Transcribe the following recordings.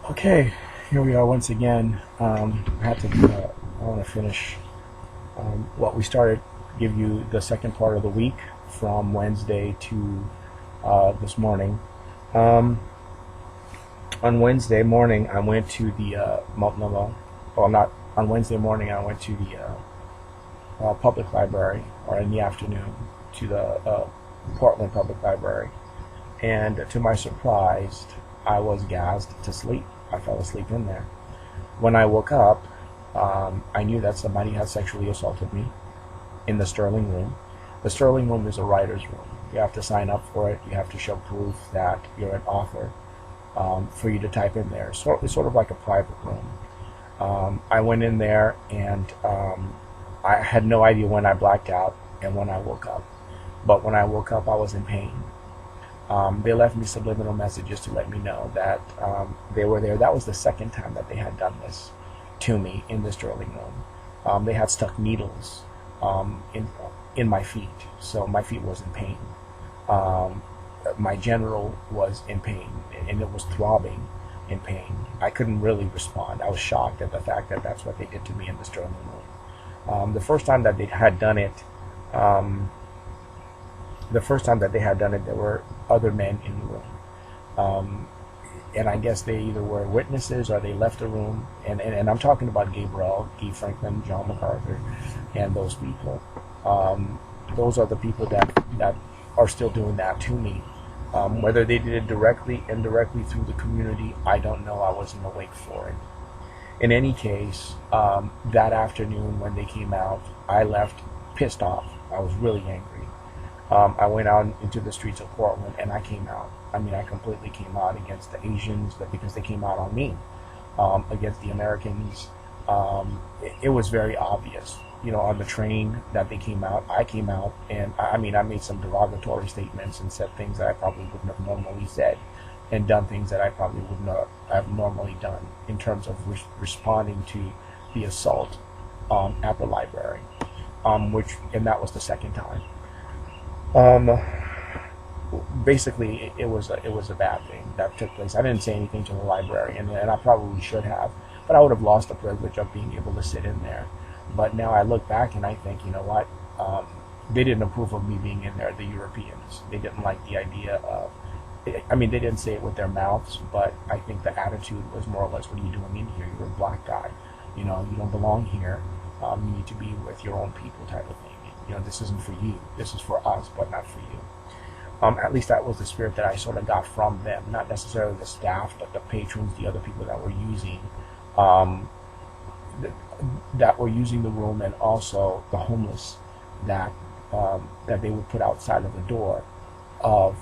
Okay, here we are once again. I want to finish what we started. Give you the second part of the week from Wednesday to this morning. Um, on Wednesday morning, I went to the no, well, not on Wednesday morning. I went to the public library, or in the afternoon, to the Portland Public Library, and to my surprise, I was gassed to sleep. I fell asleep in there. When I woke up, I knew that somebody had sexually assaulted me in the Sterling Room. The Sterling Room is a writer's room. You have to sign up for it. You have to show proof that you're an author for you to type in there. So it's sort of like a private room. I went in there and I had no idea when I blacked out and when I woke up. But when I woke up, I was in pain. They left me subliminal messages to let me know that they were there. That was the second time that they had done this to me in the Sterling Room. They had stuck needles in my feet, so my feet was in pain. My genital was in pain, and it was throbbing in pain. I couldn't really respond. I was shocked at the fact that that's what they did to me in the Sterling Room. The first time that they had done it, there were other men in the room. And I guess they either were witnesses or they left the room. And I'm talking about Gabriel, Guy Franklin, John MacArthur, and those people. Those are the people that are still doing that to me. Whether they did it directly, indirectly through the community, I don't know. I wasn't awake for it. In any case, that afternoon when they came out, I left pissed off. I was really angry. I went out into the streets of Portland and I came out. I mean, I completely came out against the Asians because they came out on me, against the Americans. It was very obvious, on the train that they came out. I came out and I made some derogatory statements and said things that I probably wouldn't have normally said, and done things that I probably would not have normally done in terms of responding to the assault at the library, and that was the second time. Basically, it was a bad thing that took place. I didn't say anything to the librarian, and I probably should have, but I would have lost the privilege of being able to sit in there. But now I look back and I think, you know what? They didn't approve of me being in there. The Europeans, they didn't like the idea of. They didn't say it with their mouths, but I think the attitude was more or less, "What are you doing in here? You're a black guy. You don't belong here. You need to be with your own people," type of thing. This isn't for you. This is for us, but not for you. At least that was the spirit that I sort of got from them. Not necessarily the staff, but the patrons, the other people that were using, the room, and also the homeless that they would put outside of the door of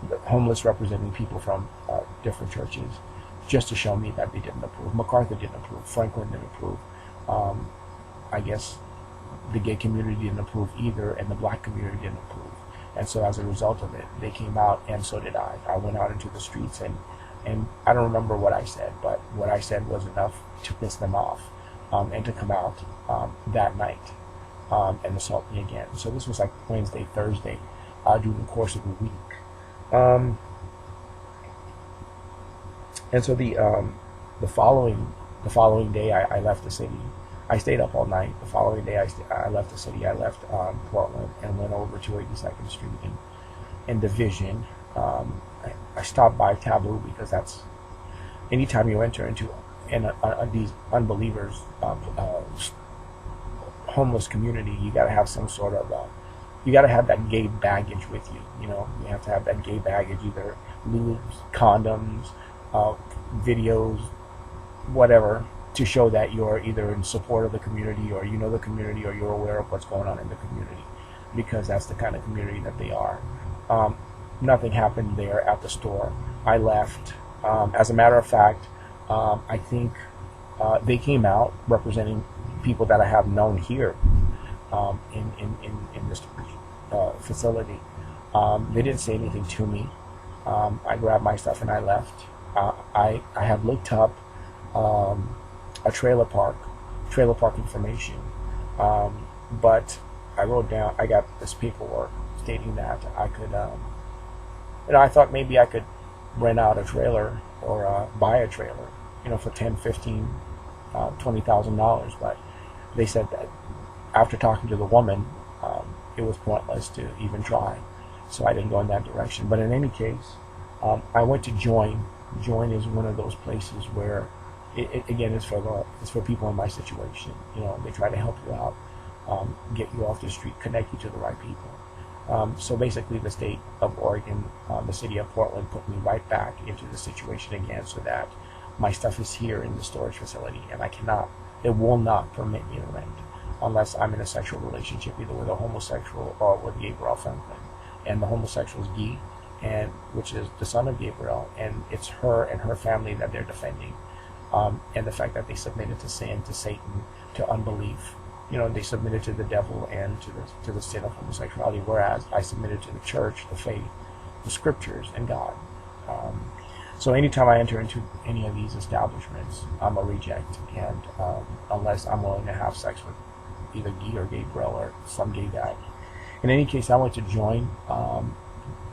the homeless, representing people from different churches, just to show me that they didn't approve. MacArthur didn't approve. Franklin didn't approve. I guess the gay community didn't approve either, and the black community didn't approve. And so as a result of it, they came out, and so did I. I went out into the streets, and I don't remember what I said, but what I said was enough to piss them off, and to come out that night and assault me again. So this was like Wednesday, Thursday, during the course of the week. And so the following day, I left the city. I stayed up all night. The following day, I left the city. I left Portland and went over to 82nd Street in Division. I stopped by Taboo because that's anytime you enter into these unbelievers' homeless community, you got to have some sort of you got to have that gay baggage with you. You have to have that gay baggage, either lubes, condoms, videos, whatever, to show that you're either in support of the community, or the community, or you're aware of what's going on in the community, because that's the kind of community that they are. Nothing happened there at the store. I left. As a matter of fact, I think they came out representing people that I have known here in this facility. They didn't say anything to me. I grabbed my stuff and I left. I had looked up a trailer park information, but I got this paperwork stating that I could, I thought maybe I could rent out a trailer or buy a trailer, for 10, 15, $20,000. But they said that after talking to the woman, it was pointless to even try. So I didn't go in that direction. But in any case, I went to Join. Join is one of those places where, again, it's for people in my situation. They try to help you out, get you off the street, connect you to the right people. So basically, the state of Oregon, the city of Portland, put me right back into the situation again, so that my stuff is here in the storage facility, and it will not permit me to rent unless I'm in a sexual relationship, either with a homosexual or with Gabriel Franklin. And the homosexual is Guy, which is the son of Gabriel, and it's her and her family that they're defending. And the fact that they submitted to sin, to Satan, to unbelief. They submitted to the devil and to the sin of homosexuality, whereas I submitted to the church, the faith, the scriptures, and God. So anytime I enter into any of these establishments, I'm a reject, and unless I'm willing to have sex with either Guy or Gabriel or some gay guy. In any case, I went to Join.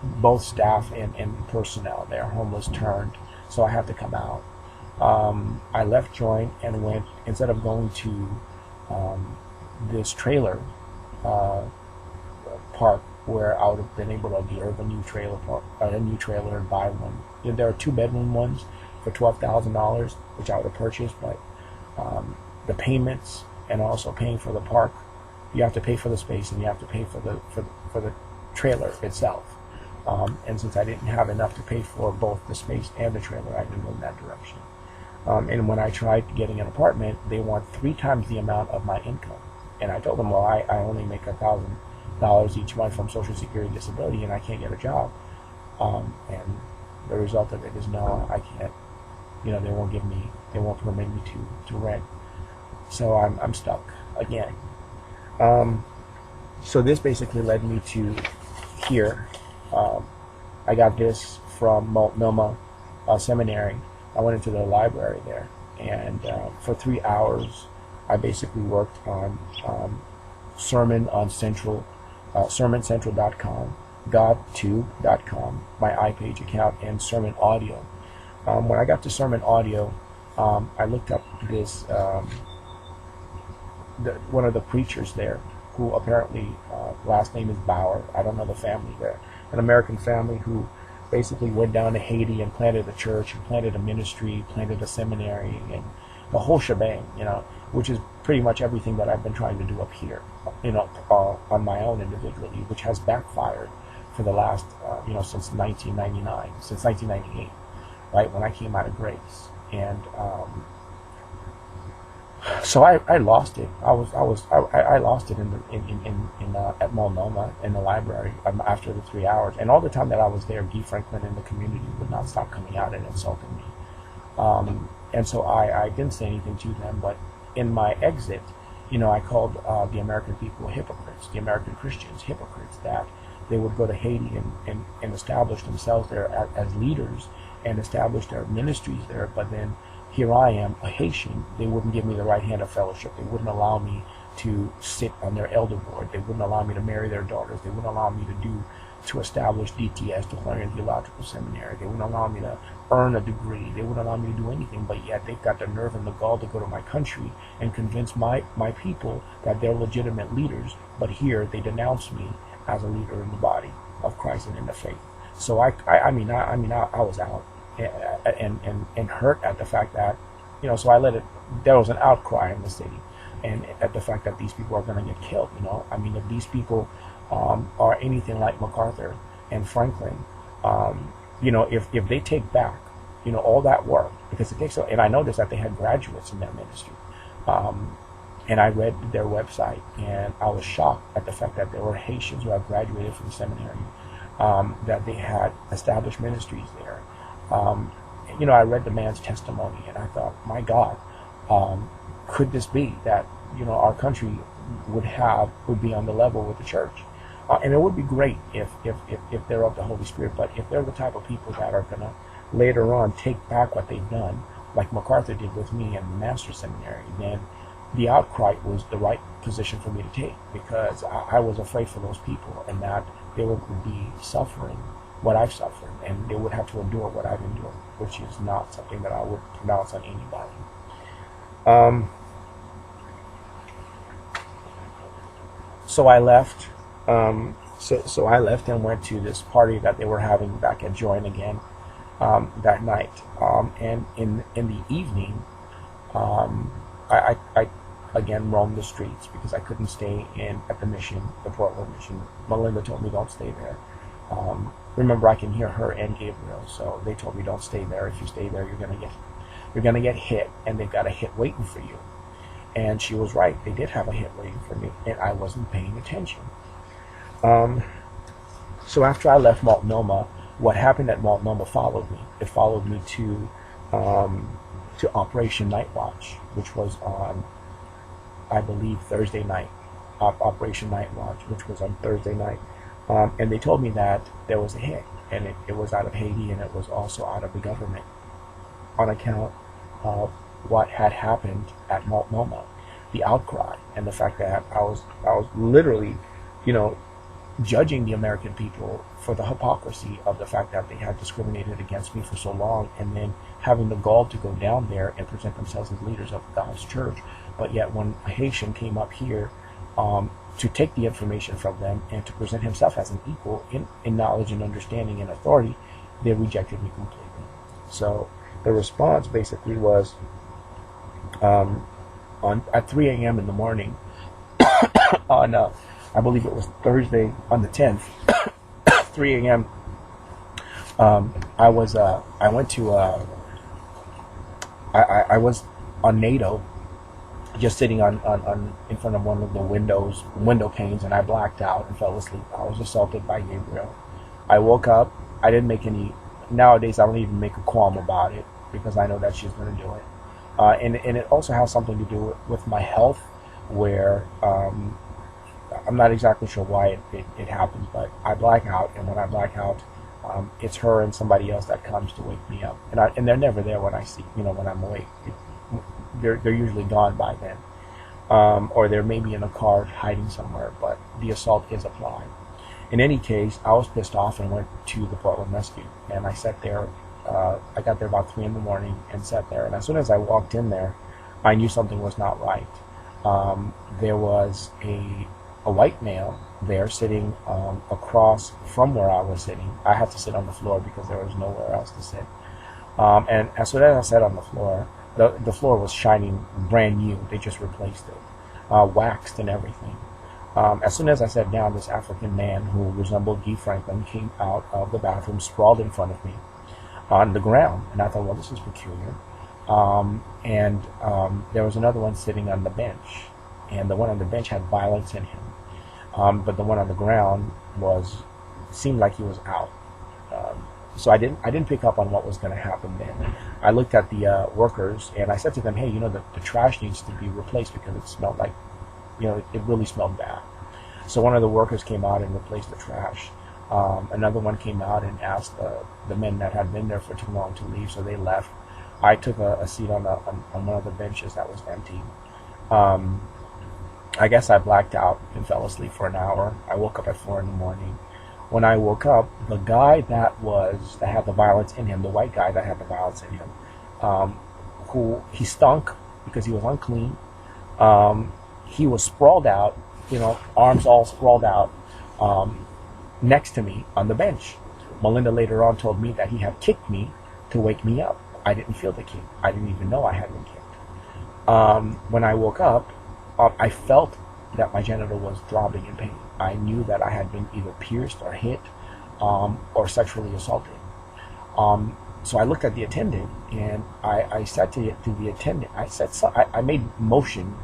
Both staff and personnel, they're homeless turned, so I had to come out. I left Join and went, instead of going to this trailer park where I would have been able to reserve a new trailer park, a new trailer, and buy one. There are 2-bedroom ones for $12,000, which I would have purchased, but the payments and also paying for the park, you have to pay for the space and you have to pay for the trailer itself. And since I didn't have enough to pay for both the space and the trailer, I didn't go in that direction. And when I tried getting an apartment, they want 3 times the amount of my income. And I told them, well, I only make $1,000 each month from Social Security disability, and I can't get a job. And the result of it is, no, I can't. They won't permit me to rent. So I'm stuck again. So this basically led me to here. I got this from Multnomah Seminary. I went into the library there, and for 3 hours, I basically worked on sermon on sermoncentral.com, godtube.com, my iPage account, and sermon audio. When I got to sermon audio, I looked up this one of the preachers there, who apparently last name is Bauer. I don't know the family there. An American family who basically went down to Haiti and planted a church and planted a ministry, planted a seminary, and the whole shebang, which is pretty much everything that I've been trying to do up here, on my own individually, which has backfired for the last, since 1999, since 1998, right, when I came out of grace. And so I lost it. I lost it at Multnomah in the library after the 3 hours, and all the time that I was there, Guy Franklin in the community would not stop coming out and insulting me. And so I didn't say anything to them, but in my exit, I called the American people hypocrites, the American Christians hypocrites, that they would go to Haiti and establish themselves there as leaders and establish their ministries there, but then here I am, a Haitian. They wouldn't give me the right hand of fellowship. They wouldn't allow me to sit on their elder board. They wouldn't allow me to marry their daughters. They wouldn't allow me to establish DTS, Duclairon Theological Seminary. They wouldn't allow me to earn a degree. They wouldn't allow me to do anything, but yet they've got the nerve and the gall to go to my country and convince my people that they're legitimate leaders, but here they denounce me as a leader in the body of Christ and in the faith. So I was out and hurt at the fact that, so I let it, there was an outcry in the city, and at the fact that these people are going to get killed, if these people are anything like MacArthur and Franklin, if they take back, all that work, because it takes, and I noticed that they had graduates in their ministry, and I read their website, and I was shocked at the fact that there were Haitians who had graduated from seminary, that they had established ministries there. I read the man's testimony, and I thought, my God, could this be that, our country would be on the level with the church? And it would be great if they're of the Holy Spirit, but if they're the type of people that are going to later on take back what they've done, like MacArthur did with me in the Master's Seminary, then the outcry was the right position for me to take, because I was afraid for those people, and that they would be suffering what I've suffered, and they would have to endure what I've endured, which is not something that I would pronounce on anybody. So I left. So I left and went to this party that they were having back at Join Again that night. And in the evening, I again roamed the streets because I couldn't stay at the mission, the Portland mission. Melinda told me don't stay there. Remember, I can hear her and Gabriel, so they told me don't stay there. If you stay there, you're gonna get hit, and they've got a hit waiting for you. And she was right. They did have a hit waiting for me, and I wasn't paying attention. So after I left Multnomah, what happened at Multnomah followed me. It followed me to Operation Night Watch, which was on, I believe, Thursday night. Operation Night Watch, which was on Thursday night. And they told me that there was a hit, and it was out of Haiti, and it was also out of the government on account of what had happened at Multnomah, the outcry, and the fact that I was literally, judging the American people for the hypocrisy of the fact that they had discriminated against me for so long, and then having the gall to go down there and present themselves as leaders of God's church. But yet when a Haitian came up here to take the information from them and to present himself as an equal in knowledge and understanding and authority, they rejected me completely. So the response basically was at 3 a.m. in the morning on I believe it was Thursday on the 10th, 3 a.m. I was on NATO, just sitting on in front of one of the window panes, and I blacked out and fell asleep. I was assaulted by Gabriel. I woke up. I didn't make any. Nowadays, I don't even make a qualm about it because I know that she's going to do it. And it also has something to do with my health, where I'm not exactly sure why it happens, but I black out, and when I black out, it's her and somebody else that comes to wake me up, and they're never there when I see, when I'm awake. They're usually gone by then, or they're maybe in a car hiding somewhere, but the assault is applied. In any case, I was pissed off and went to the Portland Rescue, and I sat there. I got there about 3 in the morning and sat there, and as soon as I walked in there, I knew something was not right. There was a white male there sitting across from where I was sitting. I had to sit on the floor because there was nowhere else to sit. And as soon as I sat on the floor, the floor was shining brand new. They just replaced it, waxed and everything. As soon as I sat down, this African man who resembled Guy Franklin came out of the bathroom, sprawled in front of me on the ground, and I thought, well, this is peculiar. And there was another one sitting on the bench, and the one on the bench had violence in him. But the one on the ground seemed like he was out. So I didn't pick up on what was going to happen then. I looked at the workers, and I said to them, hey, the trash needs to be replaced because it smelled like, it really smelled bad. So one of the workers came out and replaced the trash. Another one came out and asked the men that had been there for too long to leave, so they left. I took a seat on one of the benches that was empty. I guess I blacked out and fell asleep for an hour. I woke up at 4 in the morning. When I woke up, the guy that had the violence in him, the white guy that had the violence in him, who he stunk because he was unclean. He was sprawled out, arms all sprawled out, next to me on the bench. Melinda later on told me that he had kicked me to wake me up. I didn't feel the kick. I didn't even know I had been kicked. When I woke up, I felt that my genital was throbbing in pain. I knew that I had been either pierced or hit or sexually assaulted. So I looked at the attendant, and I said to the attendant, I made motion.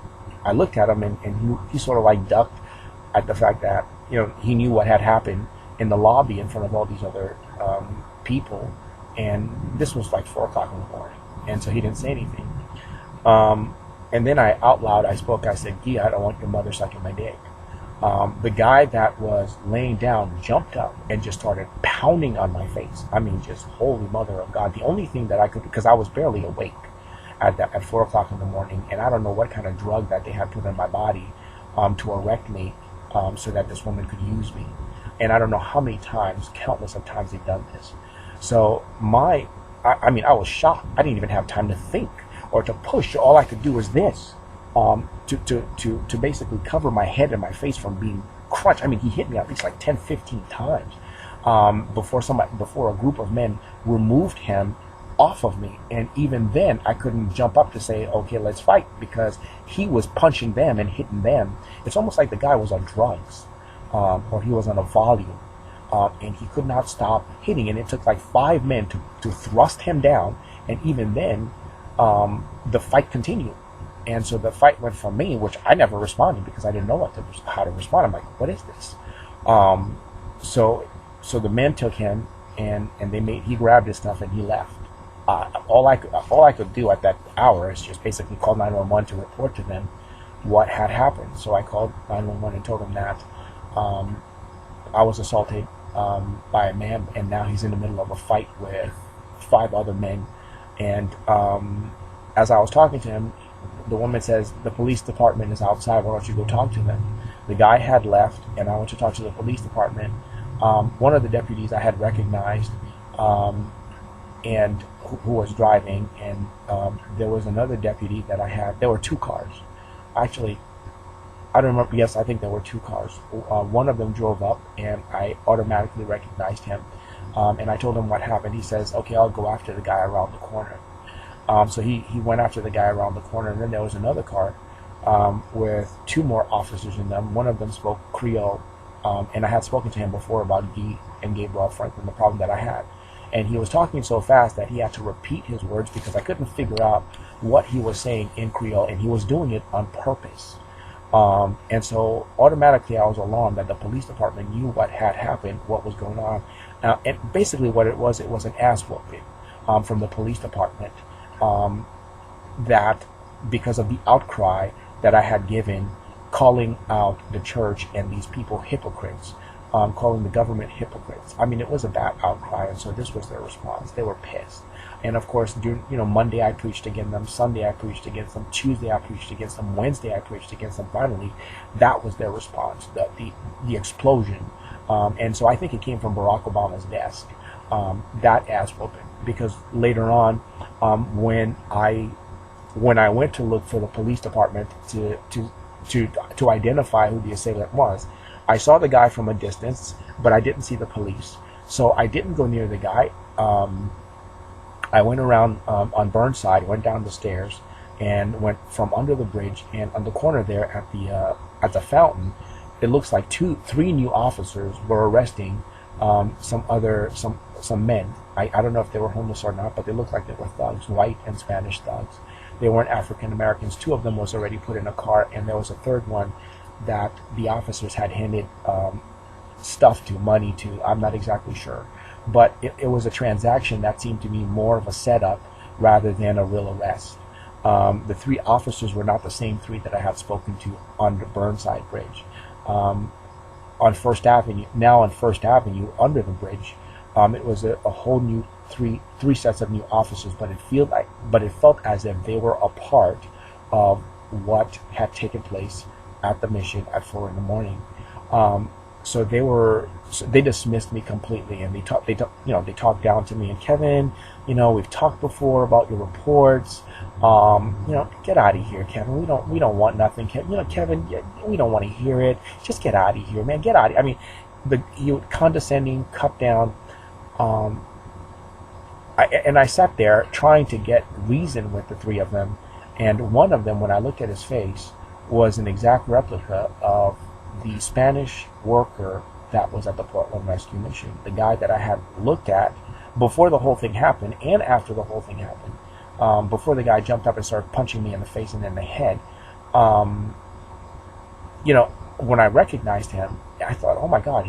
I looked at him, and he sort of like ducked at the fact that he knew what had happened in the lobby in front of all these other people, and this was like 4 o'clock in the morning, and so he didn't say anything. And then out loud I spoke. I said, "Guy, I don't want your mother sucking my dick." The guy that was laying down jumped up and just started pounding on my face. I mean, just holy mother of God. The only thing that I could, because I was barely awake at 4 o'clock in the morning, and I don't know what kind of drug that they had put in my body to erect me so that this woman could use me. And I don't know how many times, countless of times they've done this. So I mean, I was shocked. I didn't even have time to think or to push. All I could do was this, to basically cover my head and my face from being crunched. I mean, he hit me at least like 10, 15 times before a group of men removed him off of me. And even then, I couldn't jump up to say, okay, let's fight, because he was punching them and hitting them. It's almost like the guy was on drugs, or he was on a volume. And he could not stop hitting, and it took like 5 men to thrust him down, and even then the fight continued. And so the fight went from me, which I never responded because I didn't know how to respond. I'm like, what is this? So the men took him, and he grabbed his stuff and he left. All I could do at that hour is just basically call 911 to report to them what had happened. So I called 911 and told them that I was assaulted by a man, and now he's in the middle of a fight with 5 other men. And as I was talking to him, the woman says, the police department is outside, why don't you go talk to them? The guy had left, and I went to talk to the police department. One of the deputies I had recognized, and who was driving, and there was another deputy that I had. There were 2 cars. Actually, I don't remember. Yes, I think there were 2 cars. One of them drove up, and I automatically recognized him. And I told him what happened. He says, okay, I'll go after the guy around the corner. So he went after the guy around the corner, and then there was another car with 2 more officers in them. One of them spoke Creole, and I had spoken to him before about Guy and Gabriel Franklin, the problem that I had. And he was talking so fast that he had to repeat his words because I couldn't figure out what he was saying in Creole, and he was doing it on purpose. And so automatically I was alarmed that the police department knew what had happened, what was going on. And basically what it was an ass whooping from the police department, that because of the outcry that I had given, calling out the church and these people hypocrites, calling the government hypocrites. I mean, it was a bad outcry, and so this was their response. They were pissed. And of course, Monday I preached against them, Sunday I preached against them, Tuesday I preached against them, Wednesday I preached against them. Finally, that was their response, the explosion. And so I think it came from Barack Obama's desk, that ass whooping. Because later on, when I went to look for the police department to identify who the assailant was, I saw the guy from a distance, but I didn't see the police. So I didn't go near the guy. I went around on Burnside, went down the stairs, and went from under the bridge, and on the corner there at the fountain, it looks like 3 new officers were arresting some men. I don't know if they were homeless or not, but they looked like they were thugs, white and Spanish thugs. They weren't African Americans. 2 of them was already put in a car, and there was a 3rd one that the officers had handed stuff to, money to. I'm not exactly sure. But it was a transaction that seemed to be more of a setup rather than a real arrest. The 3 officers were not the same 3 that I had spoken to on the Burnside Bridge. On First Avenue, under the bridge, it was a whole new three sets of new officers, but it felt as if they were a part of what had taken place at the mission at 4 a.m. So they dismissed me completely, and they talked down to me. And Kevin, we've talked before about your reports. Get out of here, Kevin. We don't want nothing, Kevin. Kevin, we don't want to hear it. Just get out of here, man. Get out. I mean, he condescending, cut down. I sat there trying to get reason with the 3 of them, and one of them, when I looked at his face, was an exact replica of the Spanish worker that was at the Portland Rescue Mission. The guy that I had looked at before the whole thing happened and after the whole thing happened. Before the guy jumped up and started punching me in the face and in the head. When I recognized him, I thought, oh my God,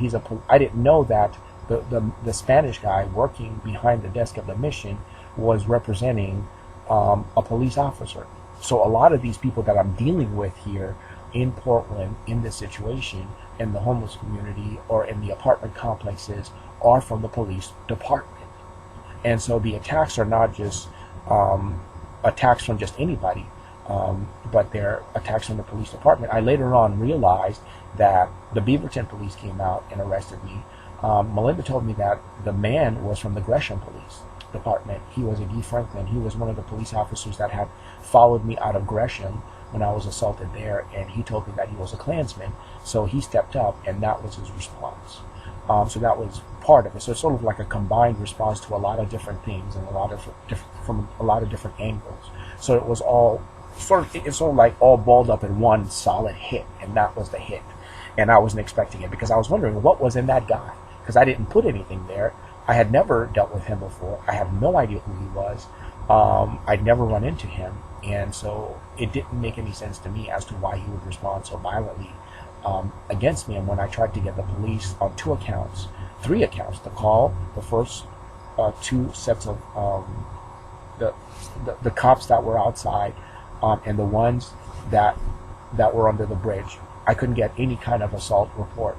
I didn't know that the Spanish guy working behind the desk of the mission was representing a police officer. So a lot of these people that I'm dealing with here in Portland, in this situation, in the homeless community or in the apartment complexes, are from the police department. And so the attacks are not just attacks from just anybody. but they're attacks from the police department. I later on realized that the Beaverton police came out and arrested me. Melinda told me that the man was from the Gresham Police Department. He was a Guy Franklin. He was one of the police officers that had followed me out of Gresham when I was assaulted there, and he told me that he was a Klansman. So he stepped up, and that was his response. So that was part of it. So it's sort of like a combined response to a lot of different things and from a lot of different angles. So it was all it's sort of like all balled up in one solid hit, and that was the hit. And I wasn't expecting it because I was wondering what was in that guy, because I didn't put anything there. I had never dealt with him before. I have no idea who he was. I'd never run into him, and so it didn't make any sense to me as to why he would respond so violently against me. And when I tried to get the police on three accounts, the call, the first two sets of the cops that were outside, and the ones that were under the bridge, I couldn't get any kind of assault report.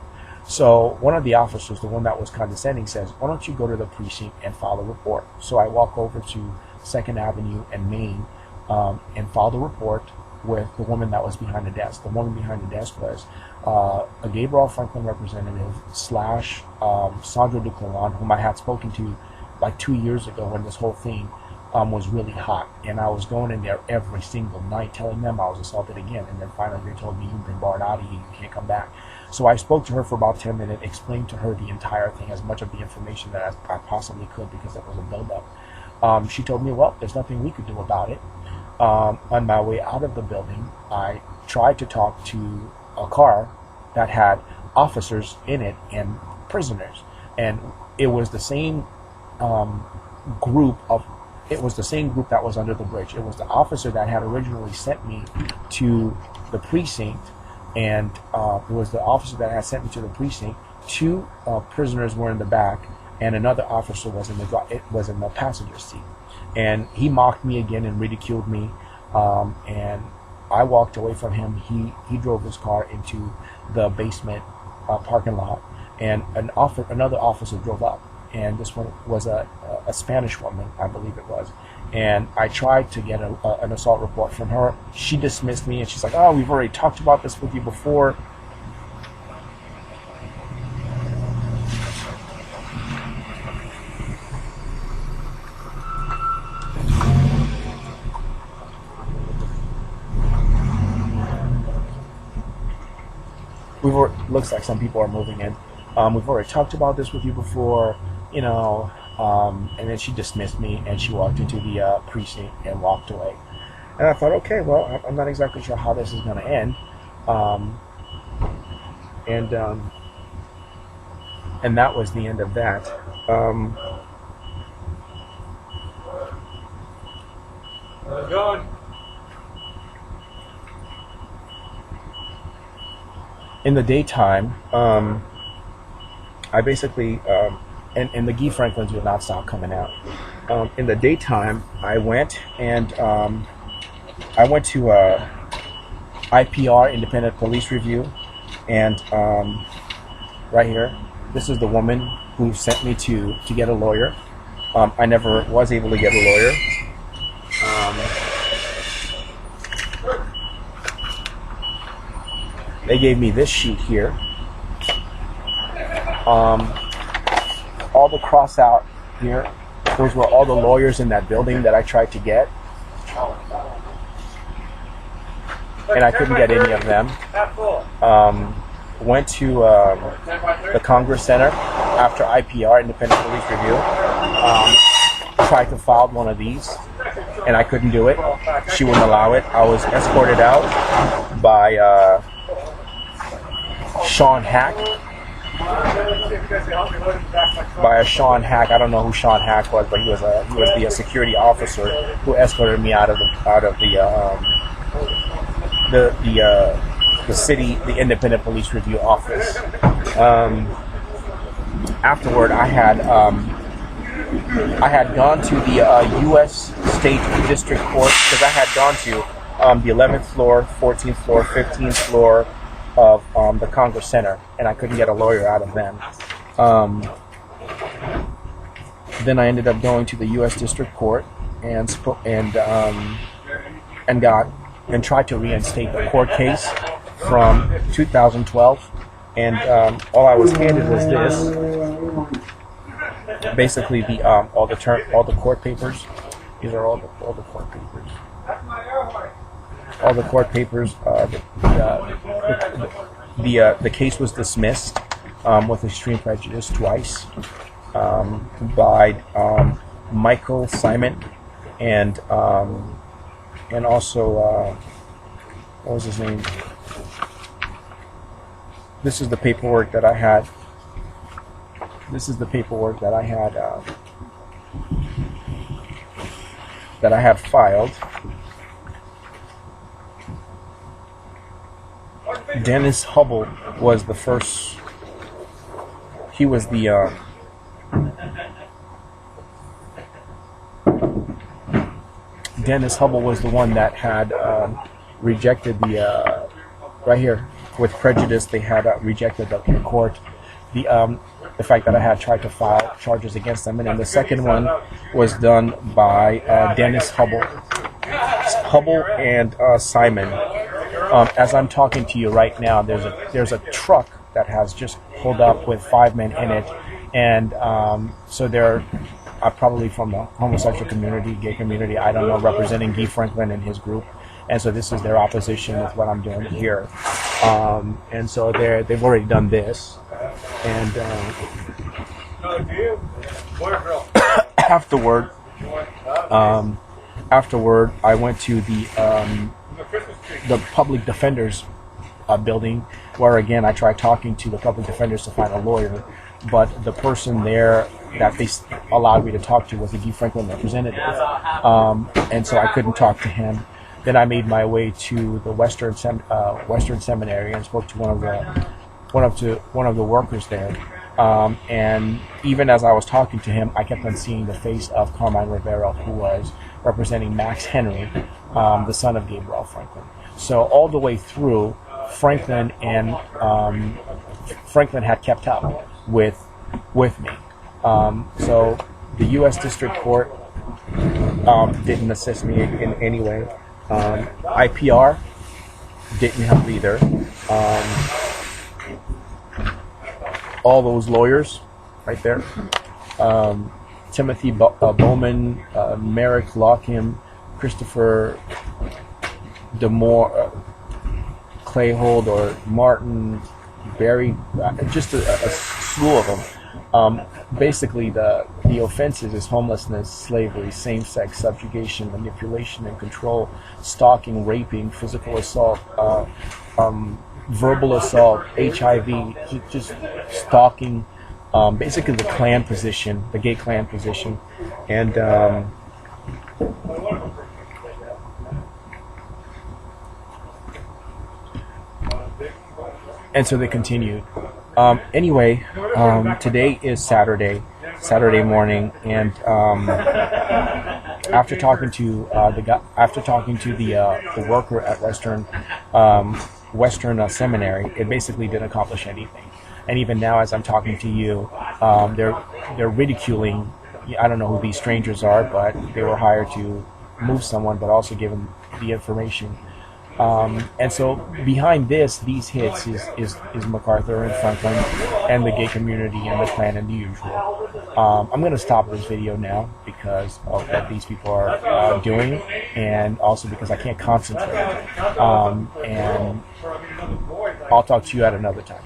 So one of the officers, the one that was condescending, says, "Why don't you go to the precinct and file a report?" So I walk over to 2nd Avenue and Main and filed a report with the woman that was behind the desk. The woman behind the desk was a Gabriel Franklin representative / Sandra Duclairon, whom I had spoken to like 2 years ago when this whole thing was really hot. And I was going in there every single night telling them I was assaulted again. And then finally they told me, "You've been barred out of here, you can't come back." So I spoke to her for about 10 minutes, explained to her the entire thing, as much of the information that I possibly could, because it was a buildup. She told me, well, there's nothing we could do about it. On my way out of the building, I tried to talk to a car that had officers in it and prisoners. And it was the same group that was under the bridge. It was the officer that had originally sent me to the precinct, and it was the officer that had sent me to the precinct. Two prisoners were in the back, and another officer was in the passenger seat. And he mocked me again and ridiculed me, and I walked away from him. He drove his car into the basement parking lot, and another officer drove up, and this one was a Spanish woman, I believe it was. And I tried to get an assault report from her. She dismissed me, and she's like, "Oh, we've already talked about this with you before." Looks like some people are moving in. We've already talked about this with you before, and then she dismissed me, and she walked into the precinct and walked away. And I thought, okay, well, I'm not exactly sure how this is going to end. And that was the end of that. How's it going? In the daytime, I basically, and the Guy Franklins would not stop coming out. In the daytime, I went to IPR, Independent Police Review, and right here, this is the woman who sent me to get a lawyer. I never was able to get a lawyer. They gave me this sheet here. All the cross out here, those were all the lawyers in that building that I tried to get. And I couldn't get any of them. Went to the Congress Center after IPR, Independent Police Review. Tried to file one of these, and I couldn't do it. She wouldn't allow it. I was escorted out by Sean Hack. By a Sean Hack. I don't know who Sean Hack was, but he was the security officer who escorted me out of the city, the Independent Police Review office. Afterward, I had gone to the U.S. State District Court, because I had gone to the 11th floor, 14th floor, 15th floor of the Congress Center, and I couldn't get a lawyer out of them. Then I ended up going to the U.S. District Court and got and tried to reinstate the court case from 2012. And all I was handed was this. Basically, the all the court papers. These are all the court papers. All the court papers. The case was dismissed with extreme prejudice twice by Michael Simon and also what was his name? This is the paperwork that I had. This is the paperwork that I had filed. Dennis Hubble was the first. He was the Dennis Hubble was the one that had rejected the right here with prejudice. They had rejected the court the fact that I had tried to file charges against them, and then the second one was done by Dennis Hubble and Simon. As I'm talking to you right now, there's a truck that has just pulled up with 5 men in it, and so they're probably from the homosexual community, gay community, I don't know, representing Guy Franklin and his group. And so this is their opposition with what I'm doing here. And so they've already done this. And afterward, I went to the public defender's building, where again I tried talking to the public defenders to find a lawyer, but the person there that they allowed me to talk to was the Guy Franklin representative, and so I couldn't talk to him. Then I made my way to the Western Seminary and spoke to one of the workers there. And even as I was talking to him, I kept on seeing the face of Carmine Rivera, who was representing Max Henry, the son of Gabriel Franklin. So all the way through, Franklin had kept up with me. So the U.S. District Court didn't assist me in any way. IPR didn't help either. All those lawyers right there, Timothy Bowman, Merrick Lockham, Christopher Demore, Clayhold, or Martin, Barry, just a slew of them. Basically, the offenses is homelessness, slavery, same-sex subjugation, manipulation and control, stalking, raping, physical assault, verbal assault, HIV, just stalking, basically the Klan position, the gay Klan position, and so they continued. Anyway, today is Saturday morning, and after talking to the worker at Western Seminary, it basically didn't accomplish anything. And even now, as I'm talking to you, they're ridiculing. I don't know who these strangers are, but they were hired to move someone, but also give them the information. And so behind these hits is MacArthur and Franklin and the gay community and the Klan and the usual. I'm going to stop this video now because of what these people are doing, and also because I can't concentrate. And I'll talk to you at another time.